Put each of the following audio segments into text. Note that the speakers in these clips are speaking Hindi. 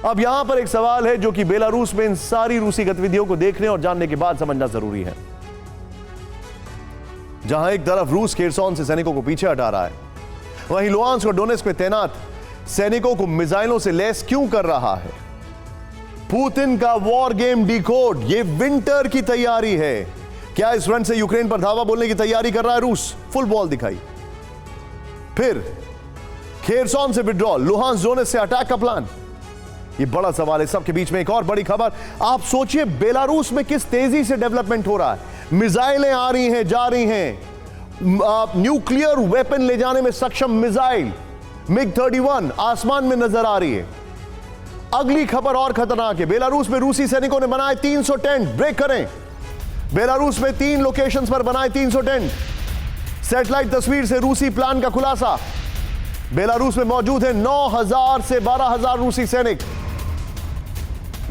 अब यहां पर एक सवाल है जो कि बेलारूस में इन सारी रूसी गतिविधियों को देखने और जानने के बाद समझना जरूरी है। जहां एक तरफ रूस खेरसॉन से सैनिकों को पीछे हटा रहा है, वहीं लुहांस्क और डोनेट्स्क में तैनात सैनिकों को मिसाइलों से लैस क्यों कर रहा है? पुतिन का वॉर गेम डिकोड, ये विंटर की तैयारी है। क्या इस फ्रंट से यूक्रेन पर धावा बोलने की तैयारी कर रहा है रूस? फुल बॉल दिखाई। फिर खेरसॉन से विड्रॉल, लुहांस्क डोनेट्स्क से अटैक का प्लान, ये बड़ा सवाल है। सबके बीच में एक और बड़ी खबर। आप सोचिए बेलारूस में किस तेजी से डेवलपमेंट हो रहा है। मिसाइलें आ रही हैं, जा रही हैं। न्यूक्लियर वेपन ले जाने में सक्षम मिसाइल MiG-31 आसमान में नजर आ रही है। अगली खबर और खतरनाक है। बेलारूस में रूसी सैनिकों ने बनाए 300 टेंट। ब्रेक करें। बेलारूस में 3 लोकेशंस पर बनाए 300 टेंट। सैटेलाइट तस्वीर से रूसी प्लान का खुलासा। बेलारूस में मौजूद है 9,000 से 12,000 रूसी सैनिक।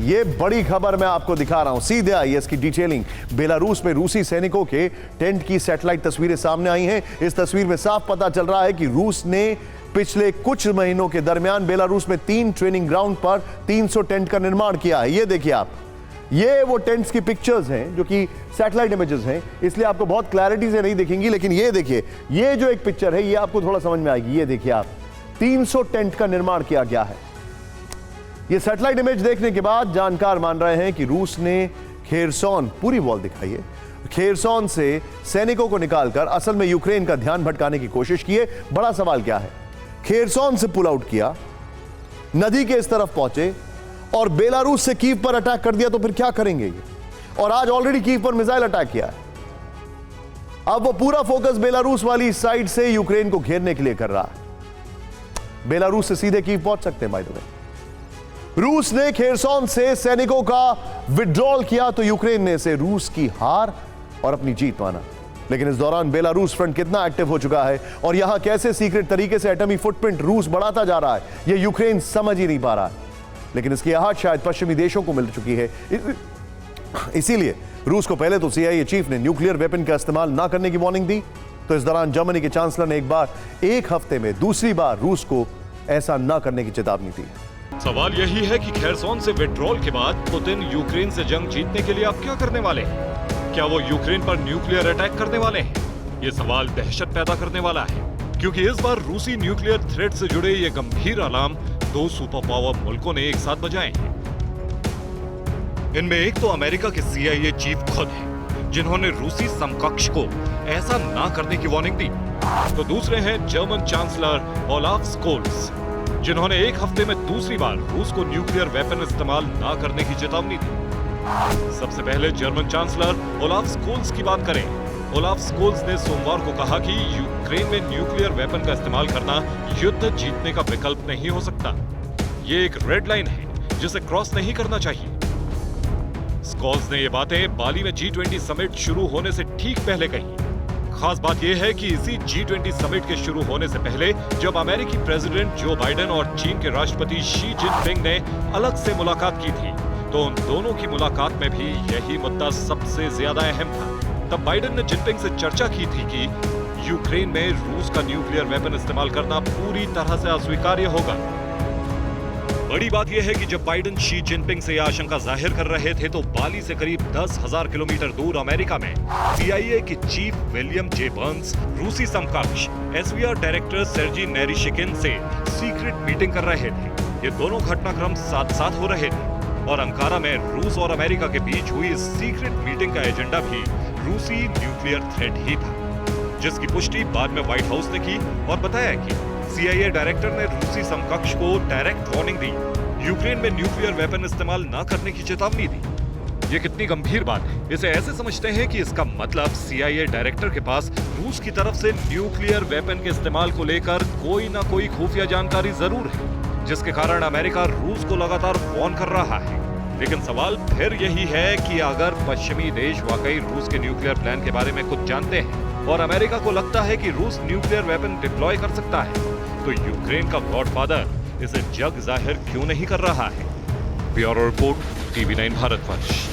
यह बड़ी खबर मैं आपको दिखा रहा हूं, सीधे आई है इसकी डिटेलिंग। बेलारूस में रूसी सैनिकों के टेंट की सैटेलाइट तस्वीरें सामने आई हैं। इस तस्वीर में साफ पता चल रहा है कि रूस ने पिछले कुछ महीनों के दरमियान बेलारूस में 3 ट्रेनिंग ग्राउंड पर 300 टेंट का निर्माण किया है। ये देखिए आप, ये वो टेंट्स की पिक्चर्स हैं जो कि सैटेलाइट इमेजेस हैं, इसलिए आपको बहुत क्लैरिटी से नहीं दिखेंगी, लेकिन ये देखिए, ये जो एक पिक्चर है ये आपको थोड़ा समझ में आएगी। ये देखिए आप, 300 टेंट का निर्माण किया गया है। ये सैटेलाइट इमेज देखने के बाद जानकार मान रहे हैं कि रूस ने खेरसॉन, पूरी वॉल दिखाई है, खेरसॉन से सैनिकों को निकालकर असल में यूक्रेन का ध्यान भटकाने की कोशिश की है। बड़ा सवाल क्या है, खेरसॉन से पुल आउट किया, नदी के इस तरफ पहुंचे और बेलारूस से कीव पर अटैक कर दिया, तो फिर क्या करेंगे ये? और आज ऑलरेडी कीव पर मिसाइल अटैक किया है। अब वो पूरा फोकस बेलारूस वाली साइड से यूक्रेन को घेरने के लिए कर रहा है। बेलारूस से सीधे कीव पहुंच सकते हैं। बाय द वे, रूस ने खेरसॉन से सैनिकों का विड्रॉल किया तो यूक्रेन ने इसे रूस की हार और अपनी जीत माना। लेकिन इस दौरान बेलारूस फ्रंट कितना एक्टिव हो चुका है और यहां कैसे सीक्रेट तरीके से एटमी फुटप्रिंट रूस बढ़ाता जा रहा है, यह यूक्रेन समझ ही नहीं पा रहा है। लेकिन इसकी आहट शायद पश्चिमी देशों को मिल चुकी है। इसीलिए रूस को पहले तो CIA चीफ ने न्यूक्लियर वेपन का इस्तेमाल ना करने की वार्निंग दी, तो इस दौरान जर्मनी के चांसलर ने एक हफ्ते में दूसरी बार रूस को ऐसा ना करने की चेतावनी दी है। सवाल यही है कि खेरसॉन से विड्रॉल के बाद पुतिन यूक्रेन से जंग जीतने के लिए अब क्या करने वाले हैं? क्या वो यूक्रेन पर न्यूक्लियर अटैक करने वाले हैं? ये सवाल दहशत पैदा करने वाला है, क्योंकि इस बार रूसी न्यूक्लियर थ्रेट से जुड़े ये गंभीर अलार्म 2 सुपर पावर मुल्कों ने एक साथ बजाए हैं। इनमें एक तो अमेरिका के CIA चीफ खुद है, जिन्होंने रूसी समकक्ष को ऐसा ना करने की वार्निंग दी, तो दूसरे हैं जर्मन चांसलर ओलाफ स्कोल्स, जिन्होंने एक हफ्ते में दूसरी बार रूस को न्यूक्लियर वेपन इस्तेमाल ना करने की चेतावनी दी। सबसे पहले जर्मन चांसलर ओलाफ स्कोल्स की बात करें। ओलाफ स्कोल्स ने सोमवार को कहा कि यूक्रेन में न्यूक्लियर वेपन का इस्तेमाल करना युद्ध जीतने का विकल्प नहीं हो सकता। ये एक रेड लाइन है जिसे क्रॉस नहीं करना चाहिए। स्कोल्स ने ये बातें बाली में G20 समिट शुरू होने से ठीक पहले कही। खास बात यह है कि इसी G20 समिट के शुरू होने से पहले जब अमेरिकी प्रेसिडेंट जो बाइडेन और चीन के राष्ट्रपति शी जिनपिंग ने अलग से मुलाकात की थी, तो उन दोनों की मुलाकात में भी यही मुद्दा सबसे ज्यादा अहम था। तब बाइडेन ने जिनपिंग से चर्चा की थी कि यूक्रेन में रूस का न्यूक्लियर वेपन इस्तेमाल करना पूरी तरह से अस्वीकार्य होगा। बड़ी बात यह है कि जब बाइडेन शी जिनपिंग से यह आशंका जाहिर कर रहे थे, तो बाली से करीब 10,000 किलोमीटर दूर अमेरिका में CIA के चीफ विलियम जे बर्न्स रूसी समकक्ष SVR डायरेक्टर सेर्जी नेरिशिकिन से सीक्रेट मीटिंग कर रहे थे। ये दोनों घटनाक्रम साथ साथ हो रहे थे और अंकारा में रूस और अमेरिका के बीच हुई इस सीक्रेट मीटिंग का एजेंडा भी रूसी न्यूक्लियर थ्रेट ही था, जिसकी पुष्टि बाद में व्हाइट हाउस ने की और बताया कि CIA डायरेक्टर ने रूसी समकक्ष को डायरेक्ट वार्निंग दी, यूक्रेन में न्यूक्लियर वेपन इस्तेमाल न करने की चेतावनी दी। ये कितनी गंभीर बात है, इसे ऐसे समझते हैं कि इसका मतलब CIA डायरेक्टर के पास रूस की तरफ से न्यूक्लियर वेपन के इस्तेमाल को लेकर कोई ना कोई खुफिया जानकारी जरूर है, जिसके कारण अमेरिका रूस को लगातार वार्न कर रहा है। लेकिन सवाल फिर यही है कि अगर पश्चिमी देश वाकई रूस के न्यूक्लियर प्लान के बारे में कुछ जानते हैं और अमेरिका को लगता है कि रूस न्यूक्लियर वेपन डिप्लॉय कर सकता है, तो यूक्रेन का गॉडफादर इसे जग जाहिर क्यों नहीं कर रहा है? Bureau report, TV9 Bharatvarsh.